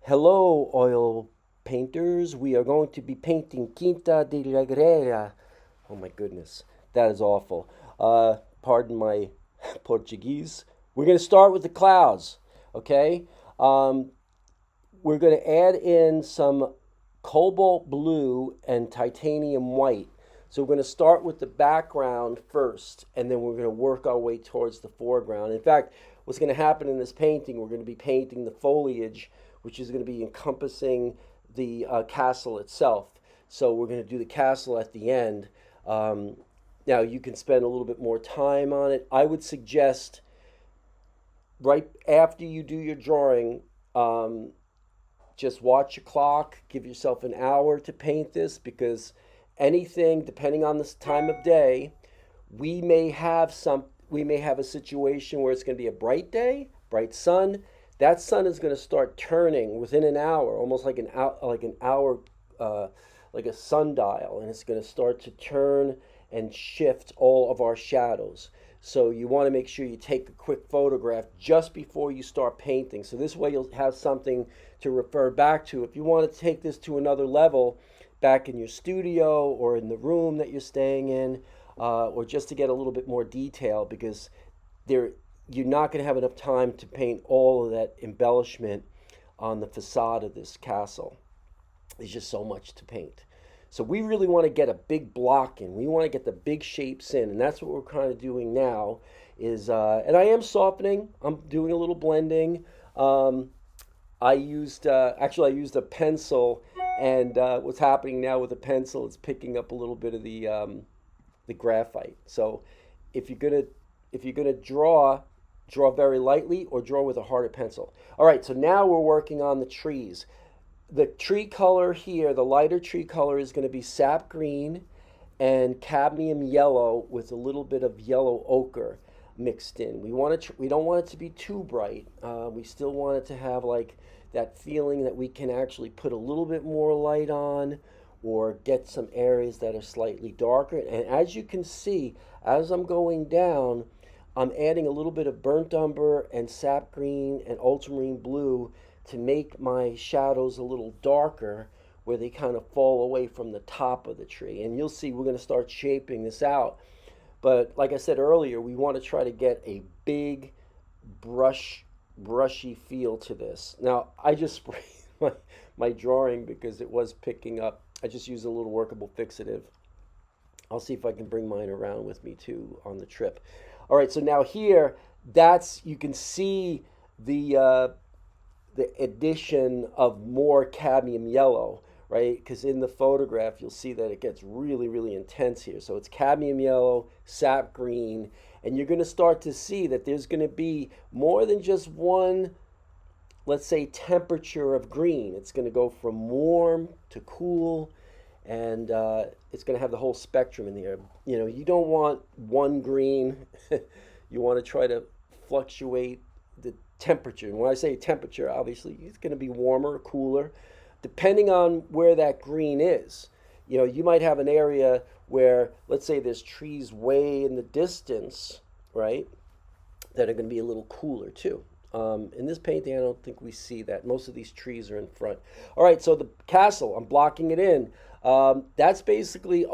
Hello, oil painters. We are going to be painting Quinta da Regaleira. Oh my goodness, that is awful. Pardon my Portuguese. We're going to start with the clouds, okay? Um, we're going to add in some cobalt blue and titanium white. So we're going to start with the background first, and then we're going to work our way towards the foreground. In fact, what's going to happen in this painting, we're going to be painting the foliage, which is going to be encompassing the castle itself. So we're going to do the castle at the end. Um, Now, you can spend a little bit more time on it. I would suggest right after you do your drawing, um, just watch your clock, give yourself an hour to paint this because anything, depending on this time of day, we may have a situation where it's going to be a bright day, bright sun. That sun is going to start turning within an hour, almost like an hour, uh, like a sundial, and it's going to start to turn and shift all of our shadows. So you want to make sure you take a quick photograph just before you start painting. So this way you'll have something to refer back to. If you want to take this to another level, back in your studio or in the room that you're staying in, or just to get a little bit more detail, because there you're not going to have enough time to paint all of that embellishment on the facade of this castle. There's just so much to paint. So we really want to get a big block in. We want to get the big shapes in, and that's what we're kind of doing now. And I am softening. I'm doing a little blending. Um, I used a pencil, and what's happening now with the pencil, it's picking up a little bit of the graphite. So if you're gonna draw very lightly or draw with a harder pencil. All right, so now we're working on the trees. The tree color here, the lighter tree color is going to be sap green and cadmium yellow with a little bit of yellow ochre mixed in. We don't want it to be too bright. We still want it to have like that feeling that we can actually put a little bit more light on or get some areas that are slightly darker. And as you can see, as I'm going down, I'm adding a little bit of burnt umber and sap green and ultramarine blue to make my shadows a little darker where they kind of fall away from the top of the tree. And you'll see we're going to start shaping this out. But like I said earlier, we want to try to get a big brushy feel to this. Now, I just sprayed my drawing because it was picking up. I just used a little workable fixative. I'll see if I can bring mine around with me too on the trip. All right, so now here, you can see the addition of more cadmium yellow, right? Because in the photograph, you'll see that it gets really, really intense here. So it's cadmium yellow, sap green, and you're going to start to see that there's going to be more than just one, let's say, temperature of green. It's going to go from warm to cool, and it's going to have the whole spectrum in there. You know, you don't want one green. You want to try to fluctuate the temperature. And when I say temperature, obviously it's going to be warmer or cooler, depending on where that green is. You know, you might have an area where, let's say, there's trees way in the distance, right, that are going to be a little cooler too. In this painting, I don't think we see that. Most of these trees are in front. All right, so the castle, I'm blocking it in. That's basically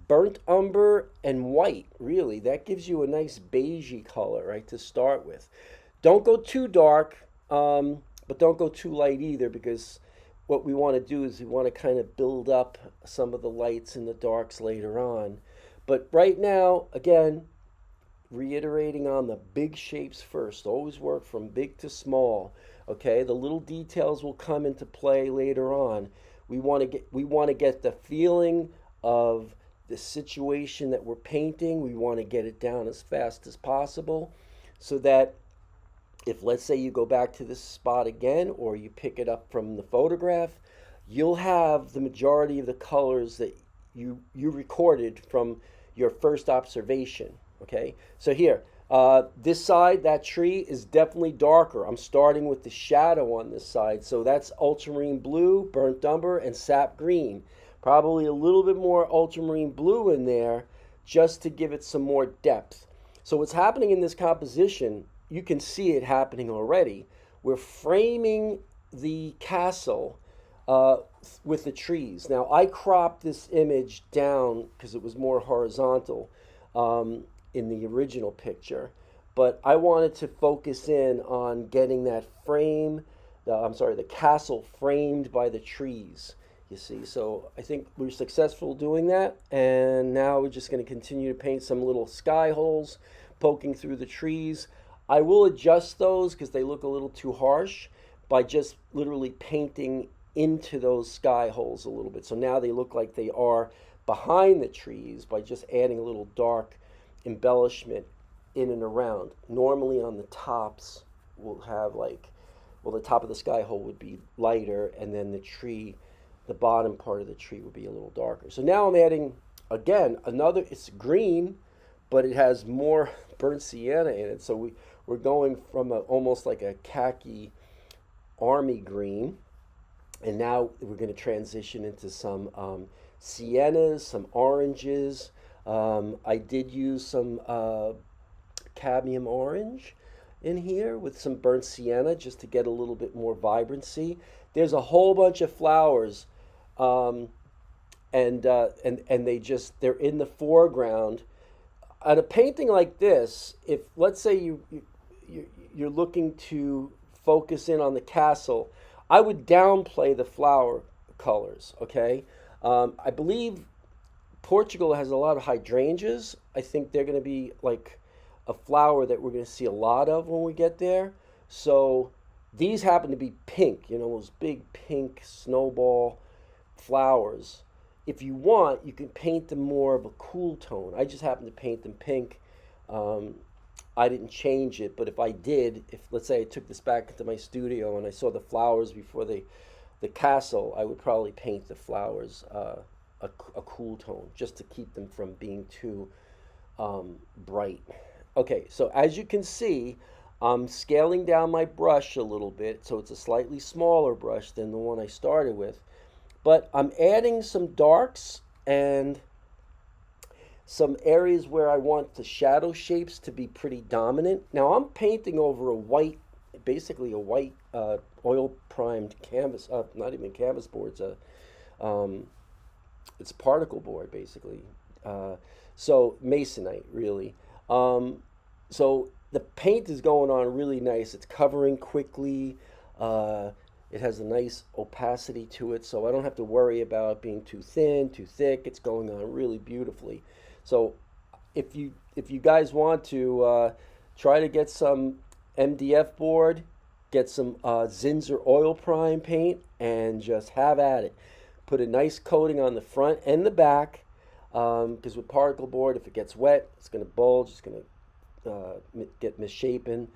burnt umber and white, really. That gives you a nice beigey color, right, to start with. Don't go too dark, but don't go too light either, because what we want to do is we want to kind of build up some of the lights and the darks later on. But right now, again, reiterating on the big shapes first. Always work from big to small. Okay, the little details will come into play later on. We want to get the feeling of the situation that we're painting. We want to get it down as fast as possible so that if, let's say, you go back to this spot again or you pick it up from the photograph, you'll have the majority of the colors that you recorded from your first observation. Okay, so here, this side, that tree is definitely darker. I'm starting with the shadow on this side, so that's ultramarine blue, burnt umber, and sap green. Probably a little bit more ultramarine blue in there just to give it some more depth. So what's happening in this composition, you can see it happening already, we're framing the castle uh, with the trees. Now, I cropped this image down because it was more horizontal in the original picture, but I wanted to focus in on getting that frame, I'm sorry, the castle framed by the trees. You see, so I think we're successful doing that, and now we're just going to continue to paint some little sky holes poking through the trees. I will adjust those because they look a little too harsh by just literally painting into those sky holes a little bit. So now they look like they are behind the trees by just adding a little dark embellishment in and around. Normally on the tops, we'll have like, well, the top of the sky hole would be lighter, and then the tree, the bottom part of the tree would be a little darker. So now I'm adding, again, another, it's green, but it has more burnt sienna in it. So we're going from almost like a khaki army green, and now we're going to transition into some siennas, some oranges. I did use some cadmium orange in here with some burnt sienna just to get a little bit more vibrancy. There's a whole bunch of flowers, um, and they're in the foreground. On a painting like this, if let's say you're looking to focus in on the castle, I would downplay the flower colors. Okay, I believe Portugal has a lot of hydrangeas. I think they're going to be like a flower that we're going to see a lot of when we get there. So these happen to be pink, those big pink snowball flowers. If you want, you can paint them more of a cool tone. I just happen to paint them pink. Um, I didn't change it, but if I did, if let's say I took this back into my studio and I saw the flowers before the castle, I would probably paint the flowers a cool tone just to keep them from being too bright. Okay, so as you can see, I'm scaling down my brush a little bit, so it's a slightly smaller brush than the one I started with. But I'm adding some darks and some areas where I want the shadow shapes to be pretty dominant. Now I'm painting over a white, basically a white oil primed canvas, not even canvas board, um, it's particle board basically. So masonite really. So the paint is going on really nice. It's covering quickly. It has a nice opacity to it, so I don't have to worry about it being too thin, too thick. It's going on really beautifully. So if you guys want to try to get some MDF board, get some Zinsser oil prime paint, and just have at it. Put a nice coating on the front and the back, because with particle board, if it gets wet, it's going to bulge, it's going to get misshapen.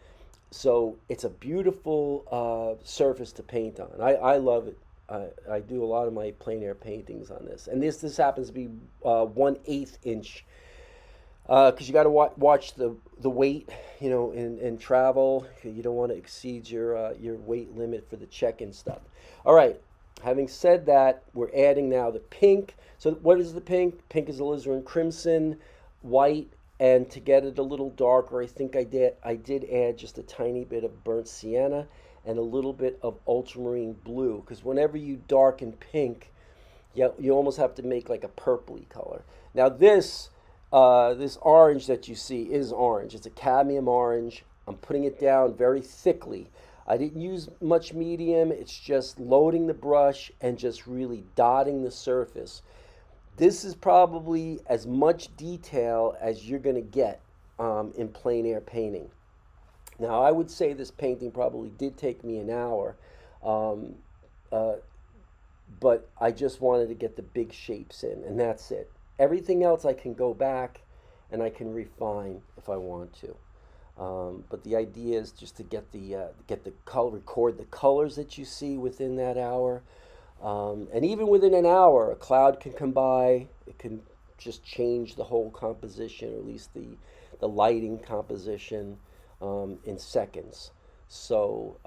So it's a beautiful surface to paint on. I love it. I do a lot of my plein air paintings on this, and this happens to be 1/8 inch, because you got to watch the weight, in travel. You don't want to exceed your weight limit for the check-in stuff. All right. Having said that, we're adding now the pink. So what is the pink? Pink is alizarin crimson, white, and to get it a little darker, I think I did add just a tiny bit of burnt sienna and a little bit of ultramarine blue, because whenever you darken pink, you almost have to make like a purpley color. Now this orange that you see is orange. It's a cadmium orange. I'm putting it down very thickly. I didn't use much medium. It's just loading the brush and just really dotting the surface. This is probably as much detail as you're going to get in plein air painting. Now, I would say this painting probably did take me an hour, um, uh, but I just wanted to get the big shapes in, and that's it. Everything else I can go back and I can refine if I want to. But the idea is just to get the color, record the colors that you see within that hour. And even within an hour, a cloud can come by. It can just change the whole composition, or at least the lighting composition, in seconds. So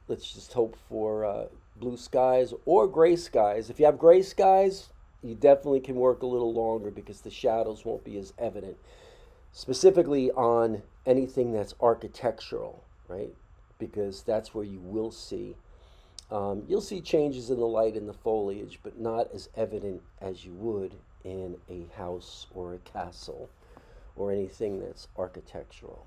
let's just hope for blue skies or gray skies. If you have gray skies, you definitely can work a little longer because the shadows won't be as evident, specifically on anything that's architectural, right? because that's where you will see. You'll see changes in the light in the foliage, but not as evident as you would in a house or a castle or anything that's architectural.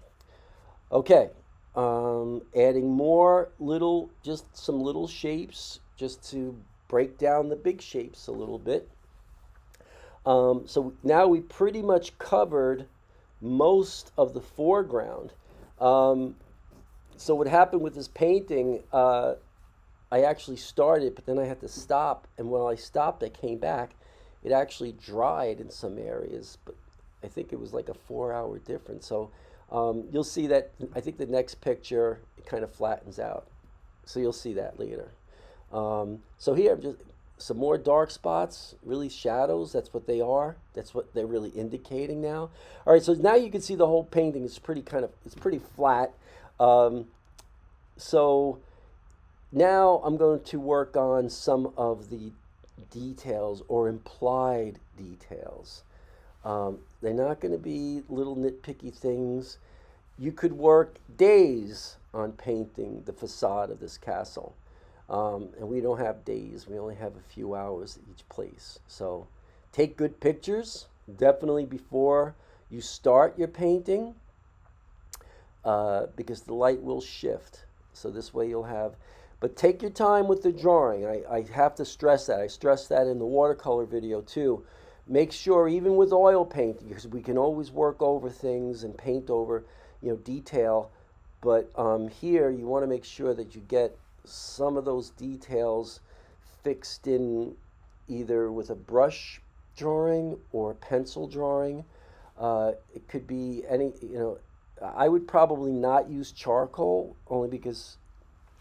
Okay, adding more little, just some little shapes, just to break down the big shapes a little bit. So now we pretty much covered most of the foreground. Um, so what happened with this painting, I actually started, but then I had to stop. And when I stopped, I came back. It actually dried in some areas, but I think it was like a 4 hour difference. So you'll see that. I think the next picture it kind of flattens out. So you'll see that later. So here, just some more dark spots, really shadows. That's what they are. That's what they're really indicating now. All right, so now you can see the whole painting is it's pretty flat. Um, so now I'm going to work on some of the details or implied details. They're not going to be little nitpicky things. You could work days on painting the facade of this castle. And we don't have days, we only have a few hours at each place. So take good pictures, definitely before you start your painting, because the light will shift. So this way you'll have, but take your time with the drawing. I have to stress that. I stress that in the watercolor video too. Make sure, even with oil painting, because we can always work over things and paint over, detail. But here you want to make sure that you get some of those details fixed in either with a brush drawing or pencil drawing. It could be I would probably not use charcoal, only because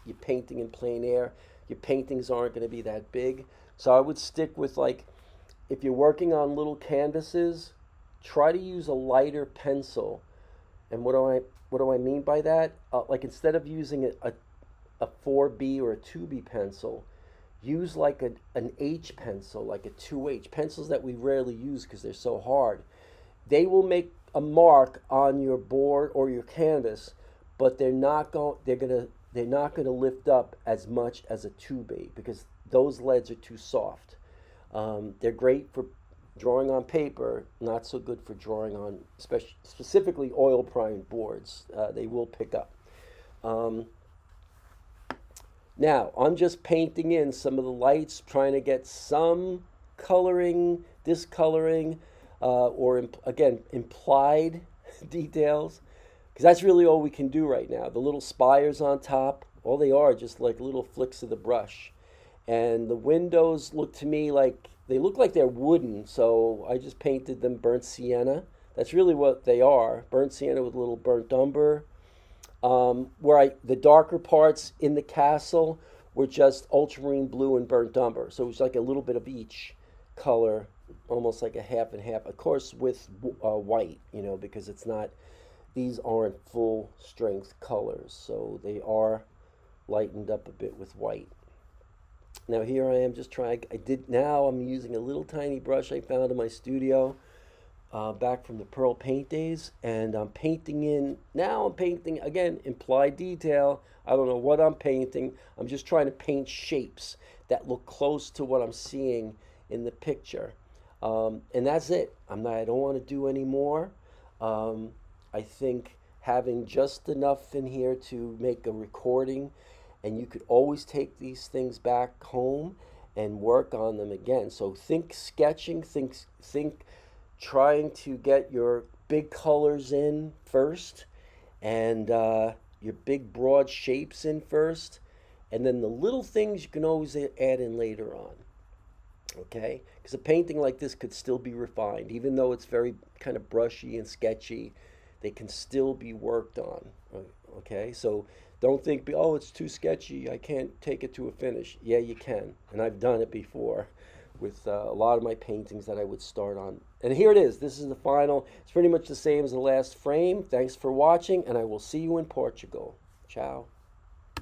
you're painting in plein air. Your paintings aren't going to be that big. So I would stick with, like, if you're working on little canvases, try to use a lighter pencil. And what do I mean by that? Like, instead of using a 4B or a 2B pencil, use like an H pencil, like a 2H, pencils that we rarely use because they're so hard. They will make a mark on your board or your canvas, but they're not going to lift up as much as a 2B, because those leads are too soft. They're great for drawing on paper, not so good for drawing on specifically oil primed boards. They will pick up. Now, I'm just painting in some of the lights, trying to get some coloring, discoloring, or again, implied details, because that's really all we can do right now. The little spires on top, all they are just like little flicks of the brush. And the windows look to me like, they look like they're wooden, so I just painted them burnt sienna. That's really what they are, burnt sienna with a little burnt umber. The darker parts in the castle were just ultramarine blue and burnt umber. So it was like a little bit of each color, almost like a half and half. Of course, with white, because these aren't full strength colors. So they are lightened up a bit with white. Now here I am just trying, I'm using a little tiny brush I found in my studio. Back from the Pearl paint days, and I'm painting again, implied detail. I don't know what I'm painting. I'm just trying to paint shapes that look close to what I'm seeing in the picture. And that's it. I don't want to do any more. I think having just enough in here to make a recording, and you could always take these things back home and work on them again. So think sketching, think trying to get your big colors in first, and your big broad shapes in first, and then the little things you can always add in later on. Okay? Because a painting like this could still be refined. Even though it's very kind of brushy and sketchy, they can still be worked on. Okay? So don't think, oh, it's too sketchy, I can't take it to a finish. Yeah, you can. And I've done it before with a lot of my paintings that I would start on. And here it is. This is the final. It's pretty much the same as the last frame. Thanks for watching, and I will see you in Portugal. Ciao.